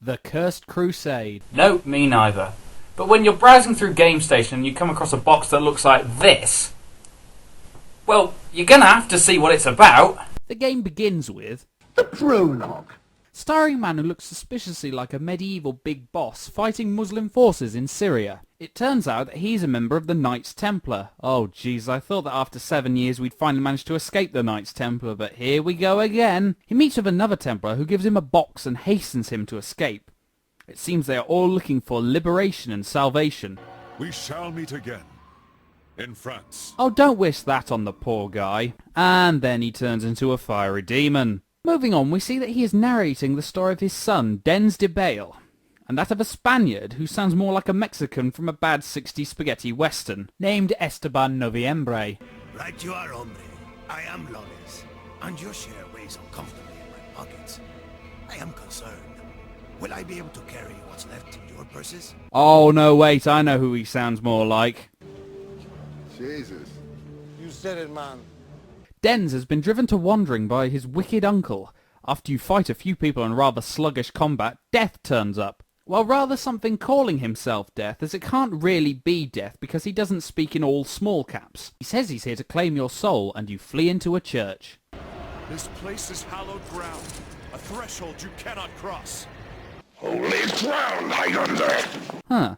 The Cursed Crusade. No, me neither. But when you're browsing through GameStation and you come across a box that looks like this, well, you're gonna have to see what it's about. The game begins with The prologue. starring a man who looks suspiciously like a medieval big boss fighting Muslim forces in Syria. It turns out that he's a member of the Knights Templar. Oh jeez, I thought that after 7 years we'd finally managed to escape the Knights Templar, but here we go again. He meets with another Templar who gives him a box and hastens him to escape. It seems they are all looking for liberation and salvation. We shall meet again. In France. Oh, don't wish that on the poor guy. And then he turns into a fiery demon. Moving on, we see that he is narrating the story of his son, Dens de Bale, and that of a Spaniard who sounds more like a Mexican from a bad 60s spaghetti western, named Esteban Noviembre. Right you are, hombre. I am lawless, and your share weighs uncomfortably in my pockets. I am concerned. Will I be able to carry what's left in your purses? Oh no, wait, I know who he sounds more like. Jesus. You said it, man. Dens has been driven to wandering by his wicked uncle. After you fight a few people in rather sluggish combat, Death turns up. Well, rather something calling himself Death, as it can't really be Death because he doesn't speak in all small caps. He says he's here to claim your soul, and you flee into a church. This place is hallowed ground. A threshold you cannot cross. Holy ground, Highlander. Huh.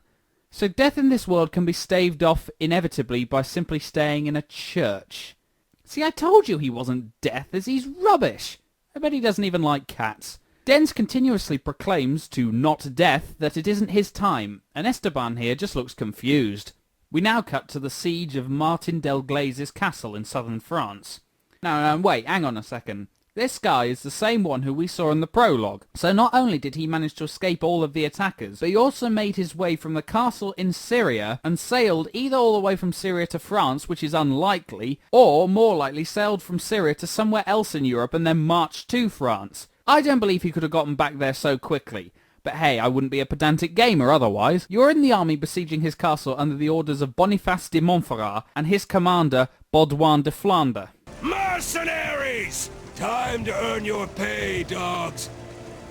So death in this world can be staved off inevitably by simply staying in a church. See, I told you he wasn't Death, as he's rubbish. I bet he doesn't even like cats. Dens continuously proclaims to not Death that it isn't his time, and Esteban here just looks confused. We now cut to the siege of Martin del Glaz's castle in southern France. Now, wait, hang on a second. This guy is the same one who we saw in the prologue. So not only did he manage to escape all of the attackers, but he also made his way from the castle in Syria and sailed either all the way from Syria to France, which is unlikely, or more likely sailed from Syria to somewhere else in Europe and then marched to France. I don't believe he could have gotten back there so quickly. But hey, I wouldn't be a pedantic gamer otherwise. You're in the army besieging his castle under the orders of Boniface de Montferrat and his commander, Baudouin de Flandre. Mercenaries! Time to earn your pay, dogs.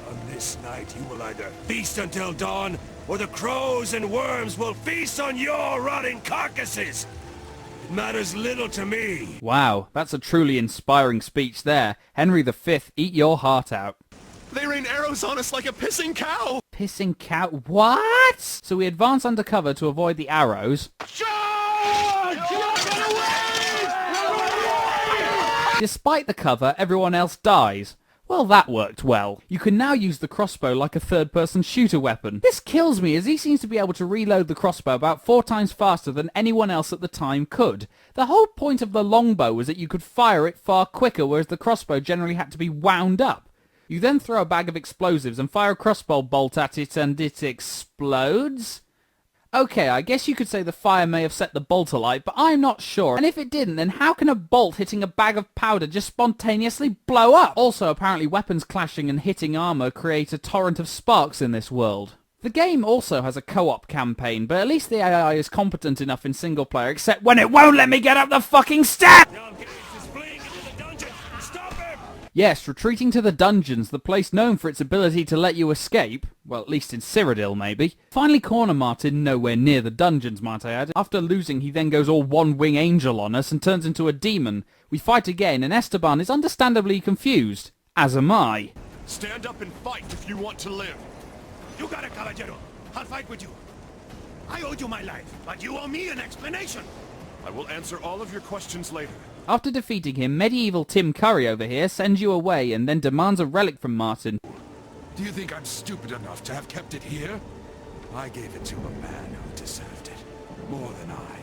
On this night, you will either feast until dawn, or the crows and worms will feast on your rotting carcasses. It matters little to me. Wow, that's a truly inspiring speech there. Henry V, eat your heart out. They rain arrows on us like a pissing cow. Pissing cow? What? So we advance undercover to avoid the arrows. Despite the cover, everyone else dies. Well, that worked well. You can now use the crossbow like a third-person shooter weapon. This kills me, as he seems to be able to reload the crossbow about 4 times faster than anyone else at the time could. The whole point of the longbow was that you could fire it far quicker, whereas the crossbow generally had to be wound up. You then throw a bag of explosives and fire a crossbow bolt at it and it explodes? Okay, I guess you could say the fire may have set the bolt alight, but I'm not sure. And if it didn't, then how can a bolt hitting a bag of powder just spontaneously blow up? Also, apparently weapons clashing and hitting armor create a torrent of sparks in this world. The game also has a co-op campaign, but at least the AI is competent enough in single player, except when it won't let me get up the fucking step! Yes, retreating to the dungeons, the place known for its ability to let you escape. Well, at least in Cyrodiil, maybe. Finally corner Martin nowhere near the dungeons, might I add. After losing, he then goes all one-wing angel on us and turns into a demon. We fight again, and Esteban is understandably confused. As am I. Stand up and fight if you want to live. You got it, caballero. I'll fight with you. I owed you my life, but you owe me an explanation. I will answer all of your questions later. After defeating him, medieval Tim Curry over here sends you away and then demands a relic from Martin. Do you think I'm stupid enough to have kept it here? I gave it to a man who deserved it. More than I.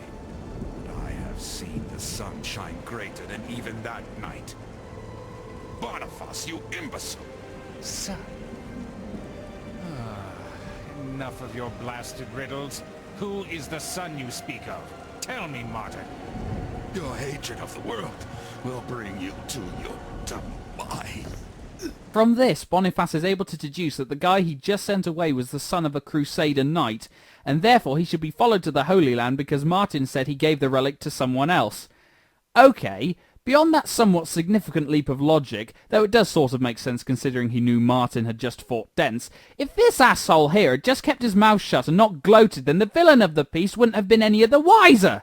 But I have seen the sun shine greater than even that night. Boniface, you imbecile! Son. Enough of your blasted riddles. Who is the son you speak of? Tell me, Martin. Your hatred of the world will bring you to your demise. From this, Boniface is able to deduce that the guy he just sent away was the son of a Crusader knight, and therefore he should be followed to the Holy Land because Martin said he gave the relic to someone else. Okay, Beyond that somewhat significant leap of logic, though it does sort of make sense considering he knew Martin had just fought Dents, if this asshole here had just kept his mouth shut and not gloated, then the villain of the piece wouldn't have been any of the wiser.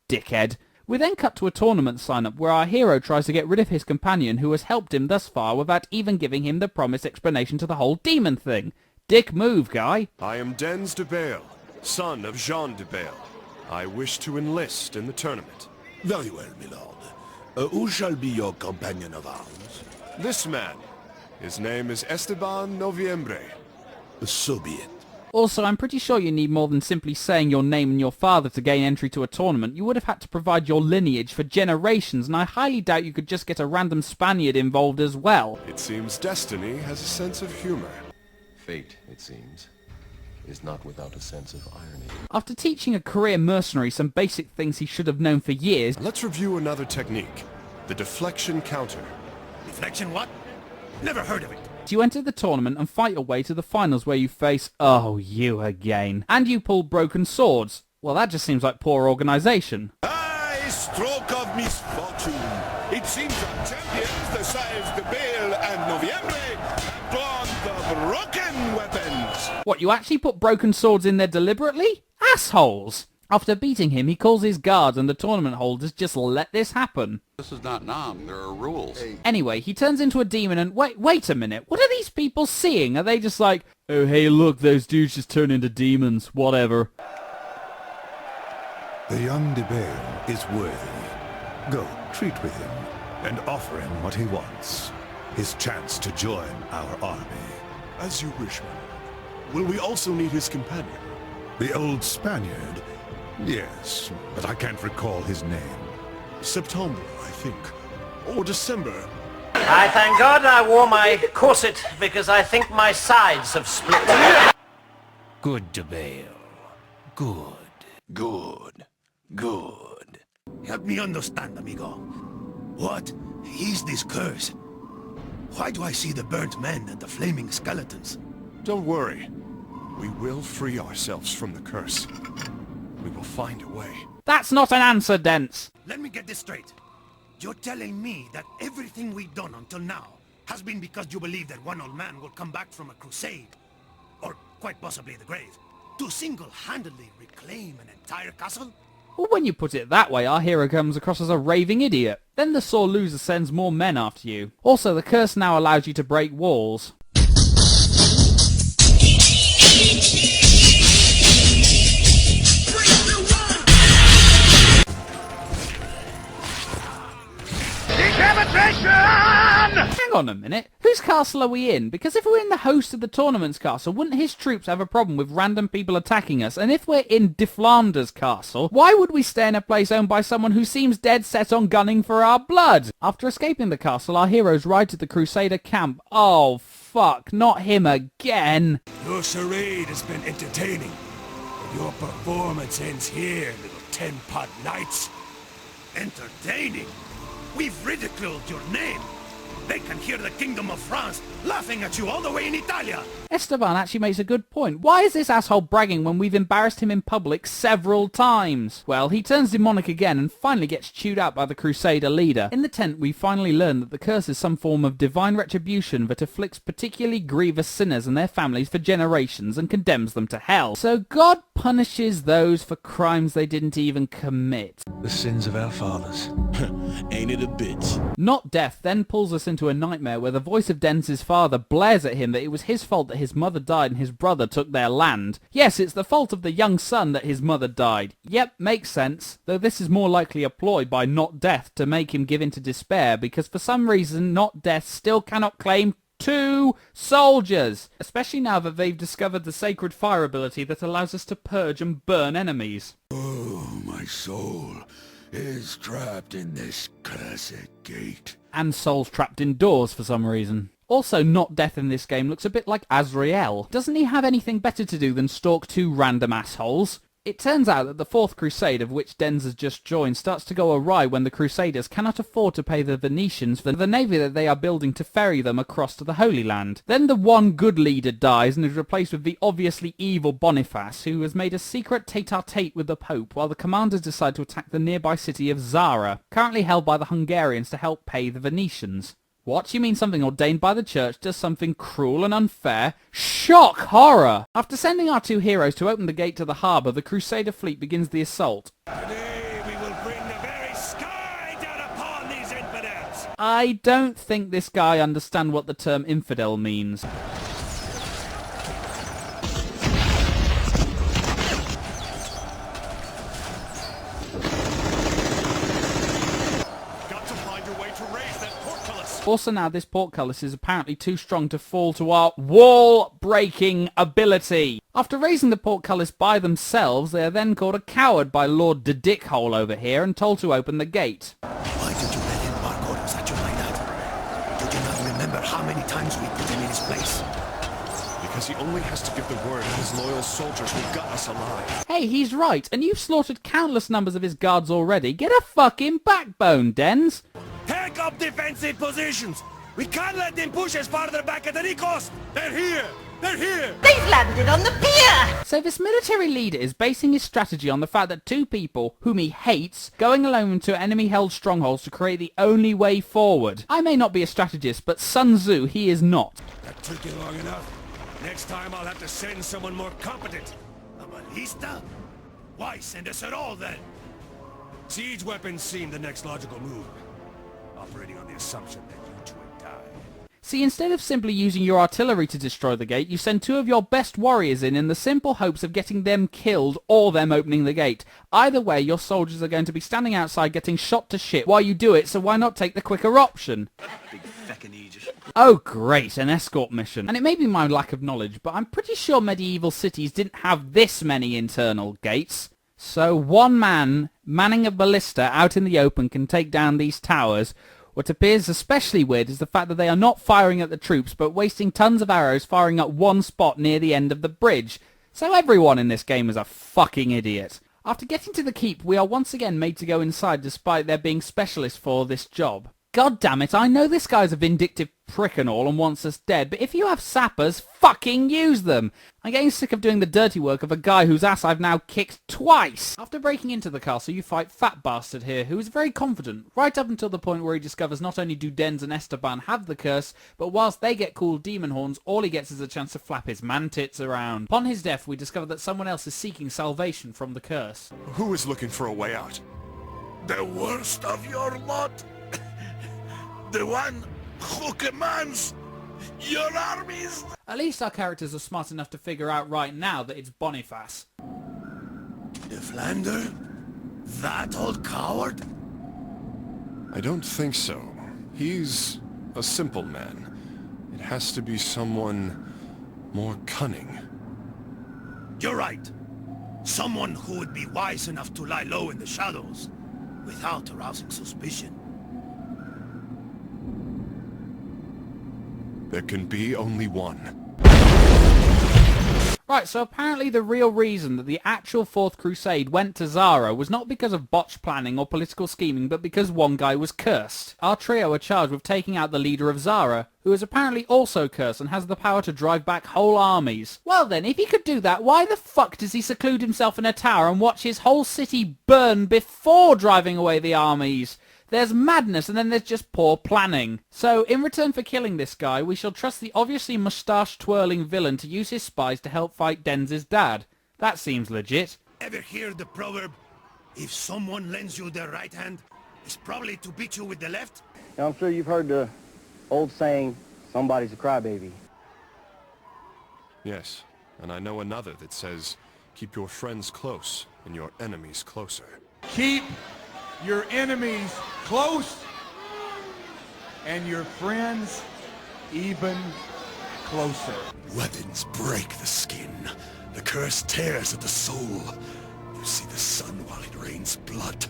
Dickhead. We then cut to a tournament sign-up where our hero tries to get rid of his companion who has helped him thus far without even giving him the promised explanation to the whole demon thing. Dick move, guy. I am Dens de Bale, son of Jean de Bale. I wish to enlist in the tournament. Very well, my lord. Who shall be your companion of arms? This man. His name is Esteban Noviembre. So be it. Also, I'm pretty sure you need more than simply saying your name and your father to gain entry to a tournament. You would have had to provide your lineage for generations, and I highly doubt you could just get a random Spaniard involved as well. It seems destiny has a sense of humor. Fate, it seems, is not without a sense of irony. After teaching a career mercenary some basic things he should have known for years... Let's review another technique. The deflection counter. Deflection what? Never heard of it. You enter the tournament and fight your way to the finals where you face, oh, you again. And you pull broken swords. Well, that just seems like poor organisation. Aye, stroke of misfortune. It seems our champions, the sires de Bale and Noviembre, have drawn the broken weapons. What, you actually put broken swords in there deliberately? Assholes! After beating him, he calls his guards and the tournament holders just let this happen. This is not Nam. There are rules. Anyway, he turns into a demon and wait a minute. What are these people seeing? Are they just like, oh hey look, those dudes just turn into demons, whatever. The young de Bale is worthy. Go, treat with him, and offer him what he wants. His chance to join our army. As you wish, my lord. Will we also need his companion? The old Spaniard? Yes, but I can't recall his name. September, I think. Or December. I thank God I wore my corset because I think my sides have split. Good, de Bale. Good. Good. Good. Help me understand, amigo. What is this curse? Why do I see the burnt men and the flaming skeletons? Don't worry. We will free ourselves from the curse. We will find a way. That's not an answer, Dents. Let me get this straight. You're telling me that everything we've done until now has been because you believe that one old man will come back from a crusade, or quite possibly the grave, to single-handedly reclaim an entire castle? Well, when you put it that way, our hero comes across as a raving idiot. Then the sore loser sends more men after you. Also, the curse now allows you to break walls. Hang on a minute, whose castle are we in? Because if we're in the host of the tournament's castle, wouldn't his troops have a problem with random people attacking us? And if we're in De Flanders' castle, why would we stay in a place owned by someone who seems dead set on gunning for our blood? After escaping the castle, our heroes ride to the Crusader camp. Oh fuck, not him again! Your charade has been entertaining, but your performance ends here, little ten-pot knights. Entertaining? We've ridiculed your name. They can hear the Kingdom of France laughing at you all the way in Italia. Esteban actually makes a good point. Why is this asshole bragging when we've embarrassed him in public several times? Well, he turns demonic again and finally gets chewed out by the Crusader leader. In the tent, we finally learn that the curse is some form of divine retribution that afflicts particularly grievous sinners and their families for generations and condemns them to hell. So God punishes those for crimes they didn't even commit. The sins of our fathers. Ain't it a bit? Not Death then pulls us into a nightmare where the voice of Dens's father blares at him that it was his fault that his mother died and his brother took their land. Yes, it's the fault of the young son that his mother died. Yep, makes sense, though this is more likely a ploy by Not Death to make him give in to despair because for some reason Not Death still cannot claim 2 soldiers, especially now that they've discovered the sacred fire ability that allows us to purge and burn enemies. Oh, my soul is trapped in this cursed gate. And souls trapped indoors for some reason. Also, Not Death in this game looks a bit like Azrael. Doesn't he have anything better to do than stalk 2 random assholes? It turns out that the Fourth Crusade, of which Dens has just joined, starts to go awry when the Crusaders cannot afford to pay the Venetians for the navy that they are building to ferry them across to the Holy Land. Then the one good leader dies and is replaced with the obviously evil Boniface, who has made a secret tete-a-tete with the Pope, while the commanders decide to attack the nearby city of Zara, currently held by the Hungarians, to help pay the Venetians. What? You mean something ordained by the church does something cruel and unfair? Shock horror! After sending our two heroes to open the gate to the harbour, the Crusader fleet begins the assault. Today we will bring the very sky down upon these infidels! I don't think this guy understands what the term infidel means. Also now, this portcullis is apparently too strong to fall to our wall-breaking ability. After raising the portcullis by themselves, they are then called a coward by Lord the Dickhole over here and told to open the gate. Why did you let him bark out of such a like that? Did you not remember how many times we put him in his place? Because he only has to give the word and his loyal soldiers will gut us alive. Hey, he's right, and you've slaughtered countless numbers of his guards already. Get a fucking backbone, Dens! Take up defensive positions! We can't let them push us farther back at any cost! They're here! They're here! They've landed on the pier! So this military leader is basing his strategy on the fact that two people, whom he hates, going alone into enemy-held strongholds to create the only way forward. I may not be a strategist, but Sun Tzu, he is not. That took you long enough. Next time I'll have to send someone more competent. A ballista? Why send us at all then? Siege weapons seem the next logical move. Operating on the assumption that you two would die. See, instead of simply using your artillery to destroy the gate, you send two of your best warriors in the simple hopes of getting them killed or them opening the gate. Either way, your soldiers are going to be standing outside getting shot to shit while you do it, so why not take the quicker option? Big feckin' Aegis. Oh great, an escort mission. And it may be my lack of knowledge, but I'm pretty sure medieval cities didn't have this many internal gates. So one man manning a ballista out in the open can take down these towers. What appears especially weird is the fact that they are not firing at the troops, but wasting tons of arrows firing at one spot near the end of the bridge. So everyone in this game is a fucking idiot. After getting to the keep, we are once again made to go inside despite there being specialists for this job. God damn it, I know this guy's a vindictive prick and all and wants us dead, but if you have sappers, fucking use them! I'm getting sick of doing the dirty work of a guy whose ass I've now kicked twice! After breaking into the castle, you fight Fat Bastard here, who is very confident, right up until the point where he discovers not only do Dens and Esteban have the curse, but whilst they get cool demon horns, all he gets is a chance to flap his man-tits around. Upon his death, we discover that someone else is seeking salvation from the curse. Who is looking for a way out? The worst of your lot. The one who commands your armies. At least our characters are smart enough to figure out right now that it's Boniface. The Flander? That old coward? I don't think so. He's a simple man. It has to be someone more cunning. You're right. Someone who would be wise enough to lie low in the shadows without arousing suspicion. There can be only one. Right, so apparently the real reason that the actual Fourth Crusade went to Zara was not because of botched planning or political scheming, but because one guy was cursed. Our trio are charged with taking out the leader of Zara, who is apparently also cursed and has the power to drive back whole armies. Well then, if he could do that, why the fuck does he seclude himself in a tower and watch his whole city burn before driving away the armies? There's madness and then there's just poor planning. So, in return for killing this guy, we shall trust the obviously moustache-twirling villain to use his spies to help fight Dens' dad. That seems legit. Ever hear the proverb, if someone lends you their right hand, it's probably to beat you with the left? Now, I'm sure you've heard the old saying, somebody's a crybaby. Yes, and I know another that says, keep your friends close and your enemies closer. Keep your enemies close and your friends even closer. Weapons break the skin. The curse tears at the soul. You see the sun while it rains blood.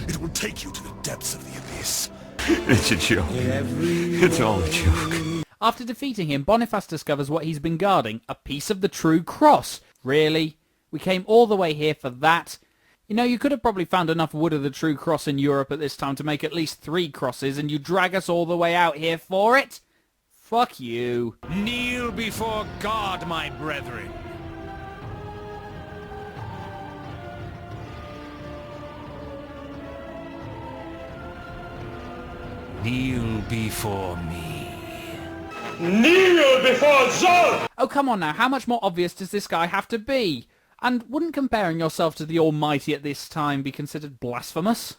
It will take you to the depths of the abyss. It's a joke. It's all a joke. After defeating him, Boniface discovers what he's been guarding, a piece of the true cross. Really? We came all the way here for that. You know, you could have probably found enough wood of the true cross in Europe at this time to make at least 3 crosses, and you drag us all the way out here for it? Fuck you. Kneel before God, my brethren. Kneel before me. Kneel before Zod! Oh, come on now, how much more obvious does this guy have to be? And wouldn't comparing yourself to the Almighty at this time be considered blasphemous?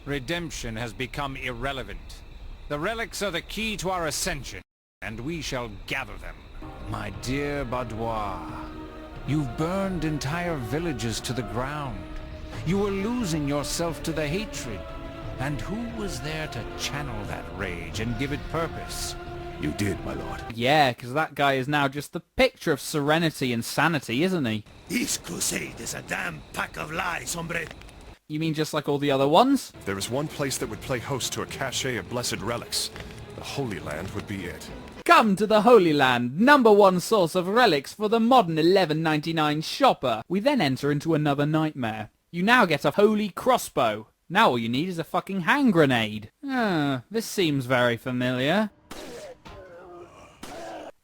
Redemption has become irrelevant. The relics are the key to our ascension, and we shall gather them. My dear Boudoir, you've burned entire villages to the ground. You were losing yourself to the hatred. And who was there to channel that rage and give it purpose? You did, my lord. Yeah, because that guy is now just the picture of serenity and sanity, isn't he? This crusade is a damn pack of lies, hombre. You mean just like all the other ones? If there is one place that would play host to a cache of blessed relics, the Holy Land would be it. Come to the Holy Land, #1 source of relics for the modern $11.99 shopper. We then enter into another nightmare. You now get a holy crossbow. Now all you need is a fucking hand grenade. This seems very familiar.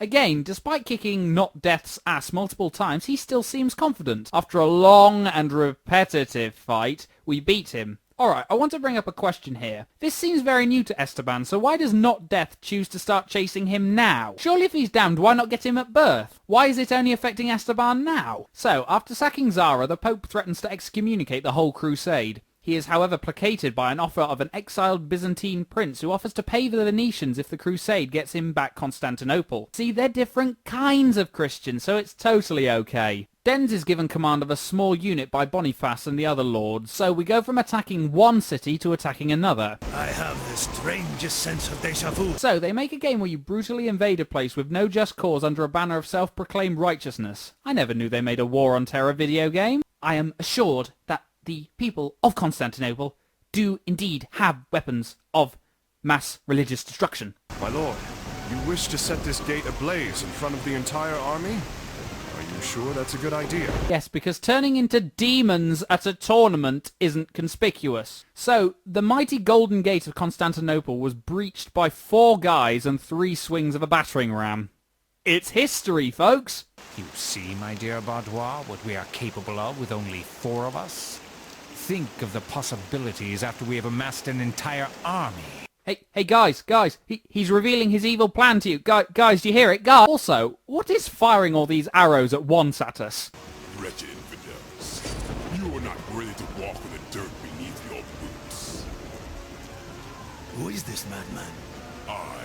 Again, despite kicking Not Death's ass multiple times, he still seems confident. After a long and repetitive fight, we beat him. Alright, I want to bring up a question here. This seems very new to Esteban, so why does Not Death choose to start chasing him now? Surely if he's damned, why not get him at birth? Why is it only affecting Esteban now? So, after sacking Zara, the Pope threatens to excommunicate the whole Crusade. He is, however, placated by an offer of an exiled Byzantine prince who offers to pay the Venetians if the Crusade gets him back Constantinople. See, they're different kinds of Christians, so it's totally okay. Dens is given command of a small unit by Boniface and the other lords, so we go from attacking one city to attacking another. I have the strangest sense of déjà vu. So, they make a game where you brutally invade a place with no just cause under a banner of self-proclaimed righteousness. I never knew they made a War on Terror video game. I am assured that the people of Constantinople do indeed have weapons of mass religious destruction. My lord, you wish to set this gate ablaze in front of the entire army? Are you sure that's a good idea? Yes, because turning into demons at a tournament isn't conspicuous. So, the mighty Golden Gate of Constantinople was breached by 4 guys and 3 swings of a battering ram. It's history, folks! You see, my dear Boudoir, what we are capable of with only 4 of us? Think of the possibilities after we have amassed an entire army. Hey guys, he's revealing his evil plan to you. Guys, do you hear it? Guys! Also, what is firing all these arrows at once at us? Wretched infidels, you are not worthy to walk with the dirt beneath your boots. Who is this madman? I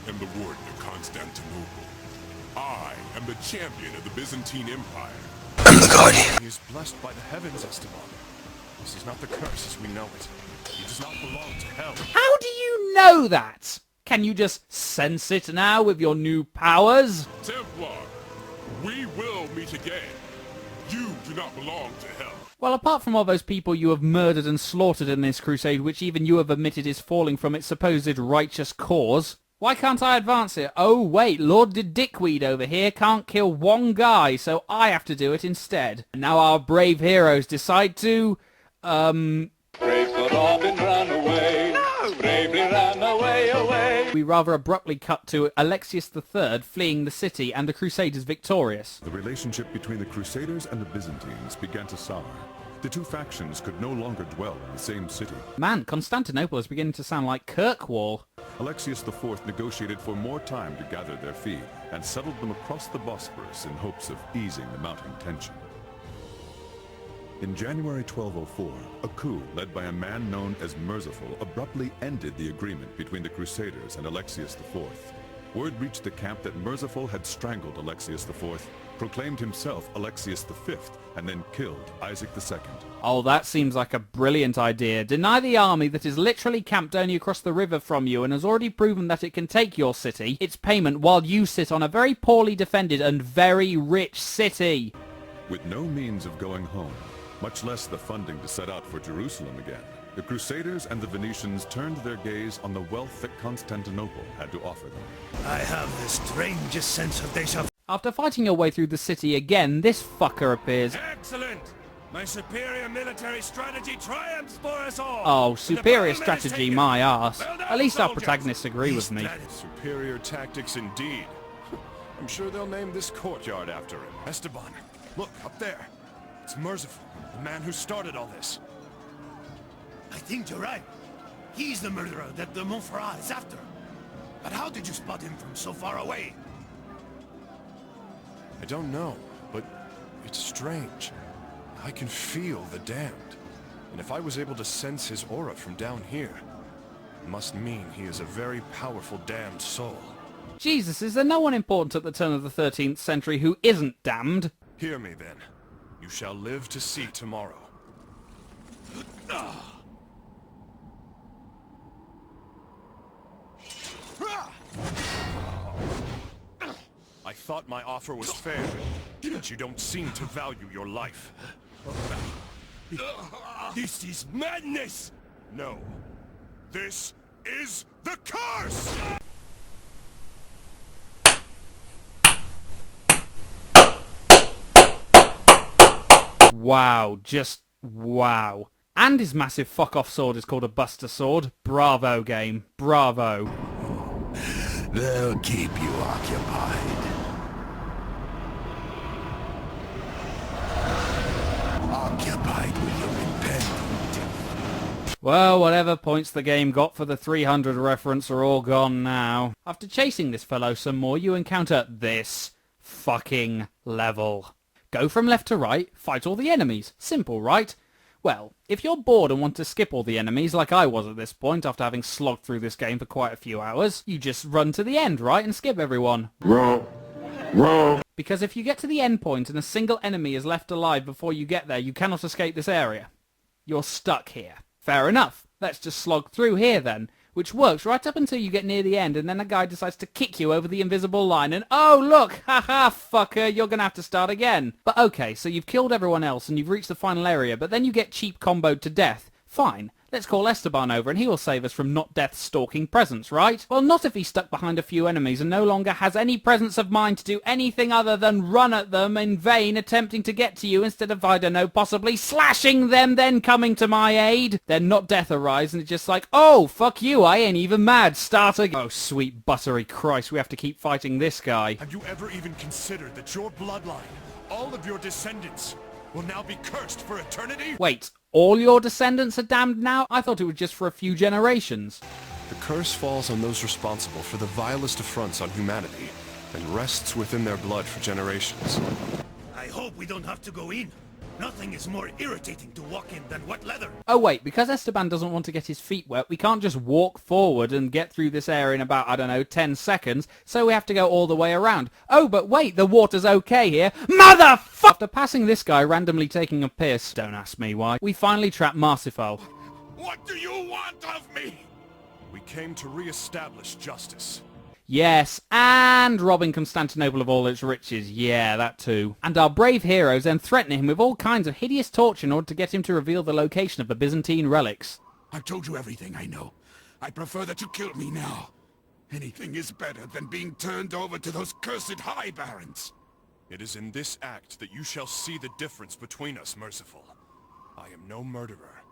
am the warden of Constantinople. I am the champion of the Byzantine Empire. I'm the guardian. He is blessed by the heavens, Esteban. This is not the curse as we know it. He does not belong to hell. How do you know that? Can you just sense it now with your new powers? Templar, we will meet again. You do not belong to hell. Well, apart from all those people you have murdered and slaughtered in this crusade, which even you have admitted is falling from its supposed righteous cause, why can't I advance it? Oh wait, Lord Dickweed over here can't kill one guy, so I have to do it instead. And now our brave heroes decide to, Brave Sir Robin ran away. No! Bravely ran away. We rather abruptly cut to Alexius III fleeing the city and the Crusaders victorious. The relationship between the Crusaders and the Byzantines began to sour. The 2 factions could no longer dwell in the same city. Man, Constantinople is beginning to sound like Kirkwall. Alexius IV negotiated for more time to gather their fee and settled them across the Bosphorus in hopes of easing the mounting tension. In January 1204, a coup led by a man known as Merciful abruptly ended the agreement between the Crusaders and Alexius IV. Word reached the camp that Merciful had strangled Alexius IV, proclaimed himself Alexius V, and then killed Isaac II. Oh, that seems like a brilliant idea. Deny the army that is literally camped only across the river from you and has already proven that it can take your city, its payment, while you sit on a very poorly defended and very rich city. With no means of going home, much less the funding to set out for Jerusalem again, the Crusaders and the Venetians turned their gaze on the wealth that Constantinople had to offer them. I have the strangest sense of déjà vu. After fighting your way through the city again, this fucker appears. Excellent! My superior military strategy triumphs for us all! Oh, superior strategy, my arse. At least our protagonists agree with me. Superior tactics indeed. I'm sure they'll name this courtyard after him. Esteban, look, up there. It's Merciful, the man who started all this. I think you're right. He's the murderer that de Montferrat is after. But how did you spot him from so far away? I don't know, but it's strange. I can feel the damned. And if I was able to sense his aura from down here, it must mean he is a very powerful damned soul. Jesus, is there no one important at the turn of the 13th century who isn't damned? Hear me then. You shall live to see tomorrow. I thought my offer was fair, but you don't seem to value your life. This is madness! No. This is the curse! Wow, just wow. And his massive fuck-off sword is called a Buster Sword. Bravo, game. Bravo. They'll keep you occupied. Occupied with your impending. Well, whatever points the game got for the 300 reference are all gone now. After chasing this fellow some more, you encounter this fucking level. Go from left to right, fight all the enemies. Simple, right? Well, if you're bored and want to skip all the enemies like I was at this point after having slogged through this game for quite a few hours, you just run to the end, right, and skip everyone. Wrong. Wrong. Because if you get to the end point and a single enemy is left alive before you get there, you cannot escape this area. You're stuck here. Fair enough. Let's just slog through here then. Which works right up until you get near the end, and then a guy decides to kick you over the invisible line, and oh look, haha, fucker, you're gonna have to start again. But okay, so you've killed everyone else and you've reached the final area, but then you get cheap comboed to death. Fine. Let's call Esteban over and he will save us from not death's stalking presence, right? Well, not if he's stuck behind a few enemies and no longer has any presence of mind to do anything other than run at them in vain, attempting to get to you instead of, I don't know, possibly slashing them, then coming to my aid. Then not death arrives and it's just like, oh, fuck you, I ain't even mad, start again. Oh, sweet buttery Christ, we have to keep fighting this guy. Have you ever even considered that your bloodline, all of your descendants, will now be cursed for eternity? Wait, all your descendants are damned now? I thought it was just for a few generations. The curse falls on those responsible for the vilest affronts on humanity, and rests within their blood for generations. I hope we don't have to go in. Nothing is more irritating to walk in than wet leather. Oh wait, because Esteban doesn't want to get his feet wet, we can't just walk forward and get through this area in about, I don't know, 10 seconds, so we have to go all the way around. Oh, but wait, the water's okay here. Motherfucker! After passing this guy randomly taking a piss, don't ask me why, we finally trap Marcifal. What do you want of me? We came to re-establish justice. Yes, and robbing Constantinople of all its riches. Yeah, that too. And our brave heroes then threaten him with all kinds of hideous torture in order to get him to reveal the location of the Byzantine relics. I've told you everything I know. I prefer that you kill me now. Anything is better than being turned over to those cursed high barons. It is in this act that you shall see the difference between us, Merciful. I am no murderer.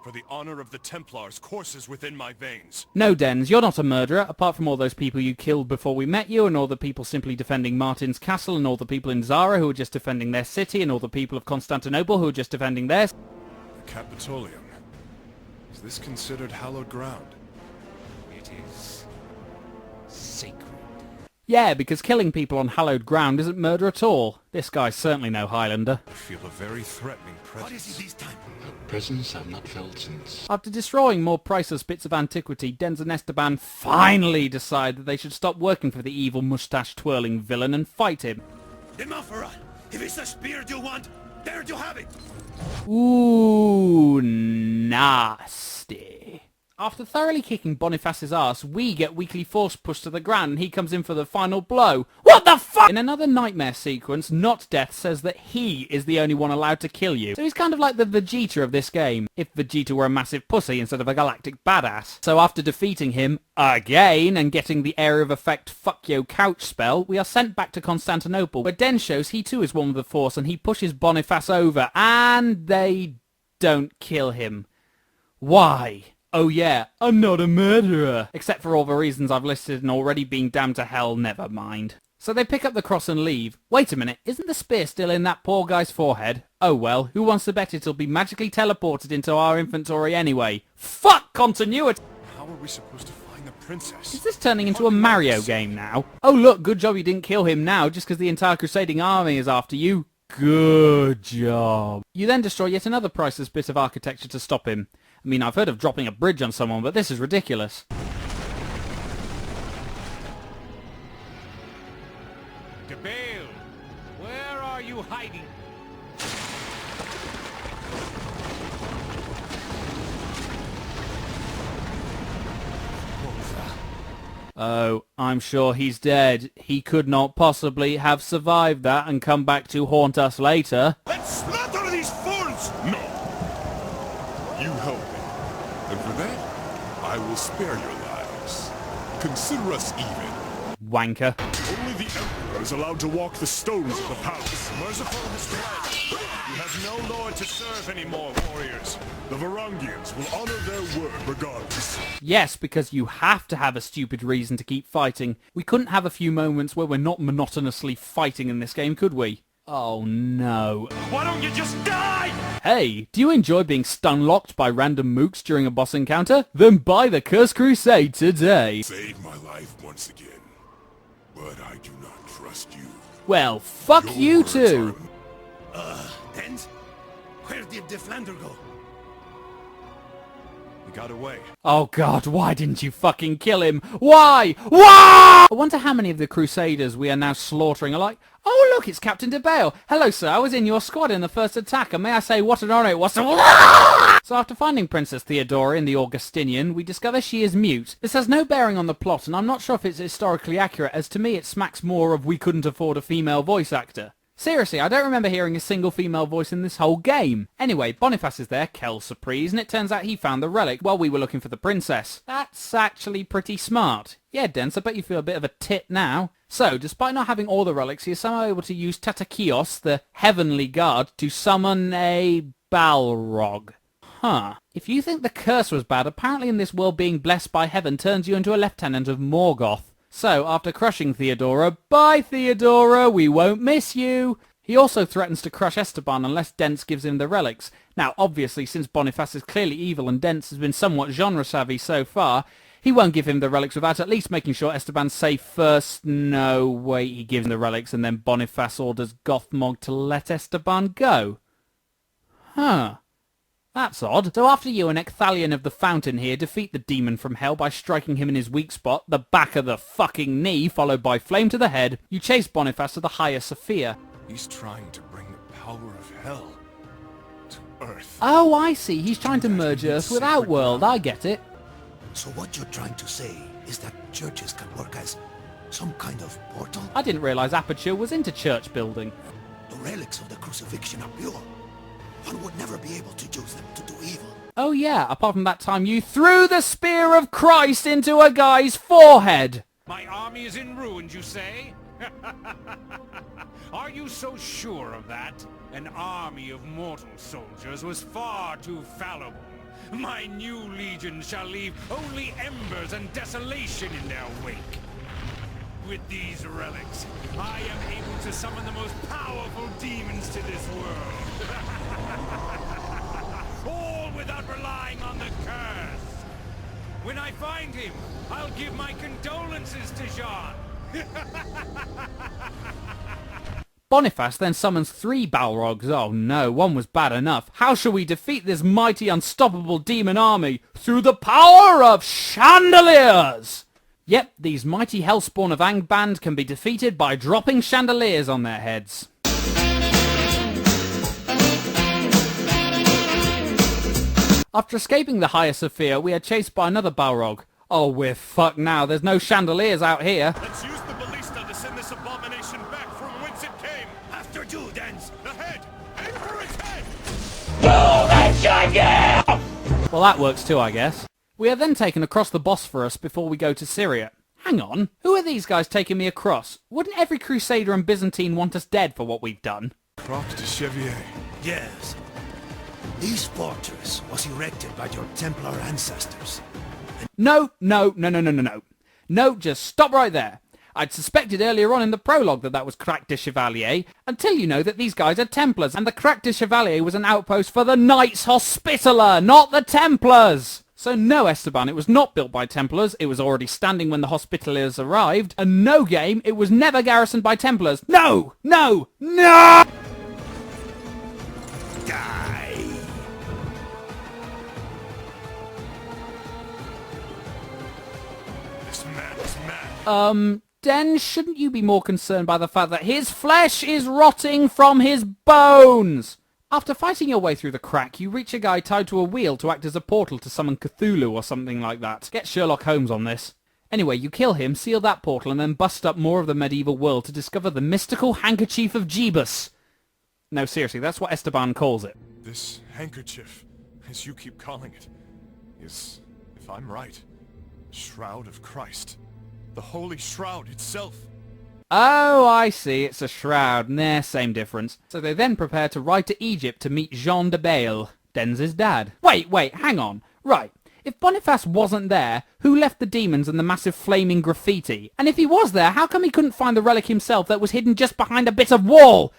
For the honor of the Templars courses within my veins. No, Dens, you're not a murderer, apart from all those people you killed before we met you, and all the people simply defending Martin's castle, and all the people in Zara who were just defending their city, and all the people of Constantinople who were just defending theirs. The Capitolium. Is this considered hallowed ground? It is sacred. Yeah, because killing people on hallowed ground isn't murder at all. This guy's certainly no Highlander. I feel a very threatening presence. What is it this time? A presence I've not felt since... After destroying more priceless bits of antiquity, Dens and Esteban finally decide that they should stop working for the evil moustache-twirling villain and fight him. De Montferrat, if it's a spear you want, there you have it! Ooh, nasty. After thoroughly kicking Boniface's ass, we get weakly force pushed to the ground and he comes in for the final blow. What the fuck? In another nightmare sequence, Not Death says that he is the only one allowed to kill you. So he's kind of like the Vegeta of this game, if Vegeta were a massive pussy instead of a galactic badass. So after defeating him again and getting the area of effect fuck yo couch spell, we are sent back to Constantinople, where Den shows he too is one with the Force and he pushes Boniface over, and they don't kill him. Why? Oh yeah, I'm not a murderer. Except for all the reasons I've listed and already being damned to hell, never mind. So they pick up the cross and leave. Wait a minute, isn't the spear still in that poor guy's forehead? Oh well, who wants to bet it'll be magically teleported into our inventory anyway? Fuck continuity! How are we supposed to find the princess? Is this turning into a Mario game now? Oh look, good job you didn't kill him now, just because the entire Crusading army is after you. Good job. You then destroy yet another priceless bit of architecture to stop him. I mean, I've heard of dropping a bridge on someone, but this is ridiculous. Debale, where are you hiding? Oh, I'm sure he's dead. He could not possibly have survived that and come back to haunt us later. Let's slaughter these fools! No. You help me. And for that, I will spare your lives. Consider us even. Wanker. Only the Emperor is allowed to walk the stones of the palace. Merciful has fled. You have no lord to serve anymore, warriors. The Varangians will honor their word regardless. Yes, because you have to have a stupid reason to keep fighting. We couldn't have a few moments where we're not monotonously fighting in this game, could we? Oh no. Why don't you just die? Hey, do you enjoy being stun-locked by random mooks during a boss encounter? Then buy the Cursed Crusade today. Saved my life once again, but I do not trust you. Well, fuck you too. Dent? Where did the Flander go? He got away. Oh god, why didn't you fucking kill him? Why? Why? I wonder how many of the Crusaders we are now slaughtering are like, oh look, it's Captain DeBale. Hello sir, I was in your squad in the first attack, and may I say what an honor it was to... So after finding Princess Theodora in the Augustinian, we discover she is mute. This has no bearing on the plot, and I'm not sure if it's historically accurate, as to me it smacks more of we couldn't afford a female voice actor. Seriously, I don't remember hearing a single female voice in this whole game. Anyway, Boniface is there, Kel's surprise, and it turns out he found the relic while we were looking for the princess. That's actually pretty smart. Yeah, Dens, I bet you feel a bit of a tit now. So, despite not having all the relics, he is somehow able to use Tatakios, the heavenly guard, to summon a Balrog. Huh. If you think the curse was bad, apparently in this world being blessed by heaven turns you into a lieutenant of Morgoth. So, after crushing Theodora, bye Theodora, we won't miss you! He also threatens to crush Esteban unless Dents gives him the relics. Now, obviously, since Boniface is clearly evil and Dents has been somewhat genre-savvy so far, he won't give him the relics without at least making sure Esteban's safe first. No, wait, he gives him the relics and then Boniface orders Gothmog to let Esteban go. Huh. That's odd. So after you and Ecthalion of the Fountain here defeat the demon from hell by striking him in his weak spot, the back of the fucking knee, followed by flame to the head, you chase Boniface to the Hagia Sophia. He's trying to bring the power of hell to Earth. Oh, I see. He's trying to merge Earth with Outworld. I get it. So what you're trying to say is that churches can work as some kind of portal? I didn't realise Aperture was into church building. The relics of the crucifixion are pure. One would never be able to use them to do evil. Oh yeah, apart from that time you threw the spear of Christ into a guy's forehead! My army is in ruins, you say? Are you so sure of that? An army of mortal soldiers was far too fallible. My new legion shall leave only embers and desolation in their wake. With these relics, I am able to summon the most powerful demons to this world. All without relying on the curse. When I find him, I'll give my condolences to Jean. Boniface then summons 3 Balrogs. Oh no, one was bad enough. How shall we defeat this mighty unstoppable demon army? Through the power of chandeliers! Yep, these mighty hellspawn of Angband can be defeated by dropping chandeliers on their heads. After escaping the Hagia Sophia, we are chased by another Balrog. Oh, we're fucked now. There's no chandeliers out here. Let's use the ballista to send this abomination back from whence it came. After you, Dens. Ahead. Aim for its head. Well, that works too, I guess. We are then taken across the Bosphorus before we go to Syria. Hang on, who are these guys taking me across? Wouldn't every Crusader and Byzantine want us dead for what we've done? Croix de Chevier. Yes. This fortress was erected by your Templar ancestors. No, just stop right there. I'd suspected earlier on in the prologue that was Cracq de Chevalier, until you know that these guys are Templars, and the Cracq de Chevalier was an outpost for the Knights Hospitaller, not the Templars! So no, Esteban, it was not built by Templars, it was already standing when the Hospitallers arrived, and no game, it was never garrisoned by Templars. No! No! No! Die! This man is mad. Den, shouldn't you be more concerned by the fact that his flesh is rotting from his bones? After fighting your way through the crack, you reach a guy tied to a wheel to act as a portal to summon Cthulhu or something like that. Get Sherlock Holmes on this. Anyway, you kill him, seal that portal, and then bust up more of the medieval world to discover the mystical handkerchief of Jebus. No, seriously, that's what Esteban calls it. This handkerchief, as you keep calling it, is, if I'm right, Shroud of Christ. The Holy Shroud itself. Oh, I see, it's a shroud. Nah, same difference. So they then prepare to ride to Egypt to meet Jean de Bail, Denz's dad. Wait, hang on. Right, if Boniface wasn't there, who left the demons and the massive flaming graffiti? And if he was there, how come he couldn't find the relic himself that was hidden just behind a bit of wall?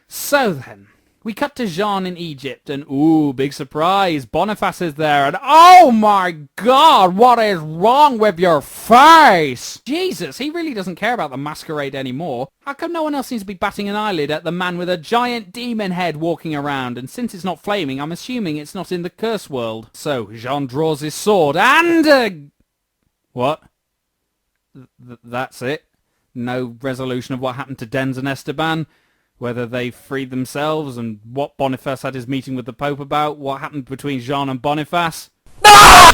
So then, we cut to Jean in Egypt, and ooh, big surprise, Boniface is there, and oh my god, what is wrong with your face? Jesus, he really doesn't care about the masquerade anymore. How come no one else seems to be batting an eyelid at the man with a giant demon head walking around? And since it's not flaming, I'm assuming it's not in the curse world. So, Jean draws his sword, and... What? That's it? No resolution of what happened to Denz and Esteban? Whether they freed themselves, and what Boniface had his meeting with the Pope about, what happened between Jean and Boniface. No!